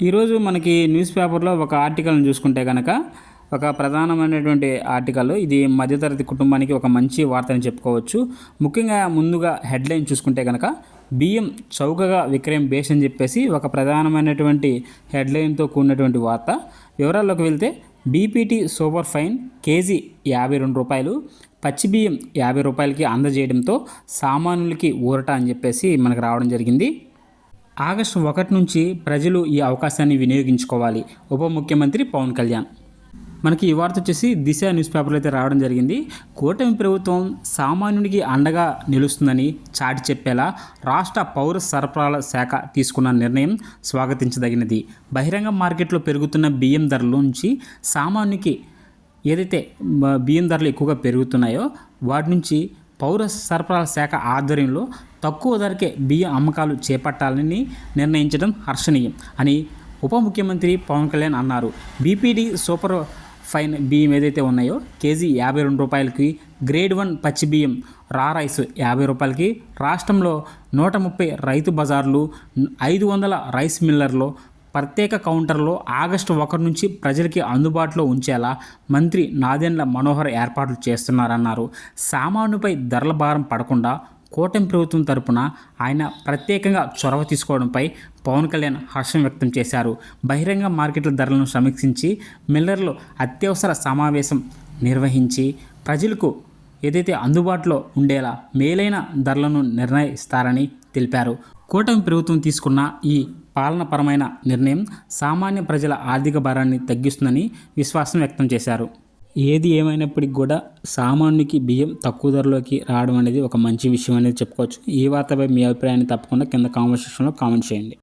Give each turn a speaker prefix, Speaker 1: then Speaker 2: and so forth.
Speaker 1: ఈరోజు మనకి న్యూస్ పేపర్లో ఒక ఆర్టికల్ని చూసుకుంటే కనుక ఒక ప్రధానమైనటువంటి ఆర్టికల్. ఇది మధ్యతరగతి కుటుంబానికి ఒక మంచి వార్తని చెప్పుకోవచ్చు. ముఖ్యంగా ముందుగా హెడ్లైన్ చూసుకుంటే కనుక బియ్యం చౌకగా విక్రయం బేస్ అని చెప్పేసి ఒక ప్రధానమైనటువంటి హెడ్లైన్తో కూడినటువంటి వార్త. వివరాల్లోకి వెళ్తే బీపీటీ సూపర్ ఫైన్ కేజీ రూ. 52, పచ్చి బియ్యం రూ. 50కి అందజేయడంతో సామాన్యులకి ఊరట అని చెప్పేసి మనకు రావడం జరిగింది. ఆగస్టు 1 నుంచి ప్రజలు ఈ అవకాశాన్ని వినియోగించుకోవాలి. ఉప ముఖ్యమంత్రి పవన్ కళ్యాణ్. మనకి ఈ వార్త వచ్చేసి దిశ న్యూస్ పేపర్లో అయితే రావడం జరిగింది. కూటమి ప్రభుత్వం సామాన్యుడికి అండగా నిలుస్తుందని చాటి చెప్పేలా రాష్ట్ర పౌర సరఫరాల శాఖ తీసుకున్న నిర్ణయం స్వాగతించదగినది. బహిరంగ మార్కెట్లో పెరుగుతున్న బియ్యం ధరల నుంచి సామాన్యునికి ఏదైతే బియ్యం ధరలు ఎక్కువగా పెరుగుతున్నాయో వాటి నుంచి పౌర సరఫరాల శాఖ ఆధ్వర్యంలో తక్కువ ధరకే బియ్యం అమ్మకాలు చేపట్టాలని నిర్ణయించడం హర్షణీయం అని ఉప ముఖ్యమంత్రి పవన్ కళ్యాణ్ అన్నారు. బీపీటీ సూపర్ ఫైన్ బియ్యం ఏదైతే ఉన్నాయో కేజీ రూ. 52కి, గ్రేడ్ 1 పచ్చి బియ్యం రా రైస్ రూ. 50కి, రాష్ట్రంలో 130 రైతు బజార్లు, 500 రైస్ మిల్లర్లో ప్రత్యేక కౌంటర్లో ఆగస్టు 1 నుంచి ప్రజలకి అందుబాటులో ఉంచేలా మంత్రి నాదెండ్ల మనోహర్ ఏర్పాట్లు చేస్తున్నారన్నారు. సామానుపై ధరల భారం పడకుండా కూటమి ప్రభుత్వం తరపున ఆయన ప్రత్యేకంగా చొరవ తీసుకోవడంపై పవన్ కళ్యాణ్ హర్షం వ్యక్తం చేశారు. బహిరంగ మార్కెట్ల ధరలను సమీక్షించి మిల్లర్లు అత్యవసర సమావేశం నిర్వహించి ప్రజలకు ఏదైతే అందుబాటులో ఉండేలా మేలైన ధరలను నిర్ణయిస్తారని తెలిపారు. కూటమి ప్రభుత్వం తీసుకున్న ఈ పాలనపరమైన నిర్ణయం సామాన్య ప్రజల ఆర్థిక భారాన్ని తగ్గిస్తుందని విశ్వాసం వ్యక్తం చేశారు. ఏది ఏమైనప్పటికీ కూడా సామాన్యునికి బియ్యం తక్కువ ధరలోకి రావడం అనేది ఒక మంచి విషయం అనేది చెప్పుకోవచ్చు. ఈ వార్తపై మీ అభిప్రాయాన్ని తప్పకుండా కింద కామెంట్ సెక్షన్లో కామెంట్ చేయండి.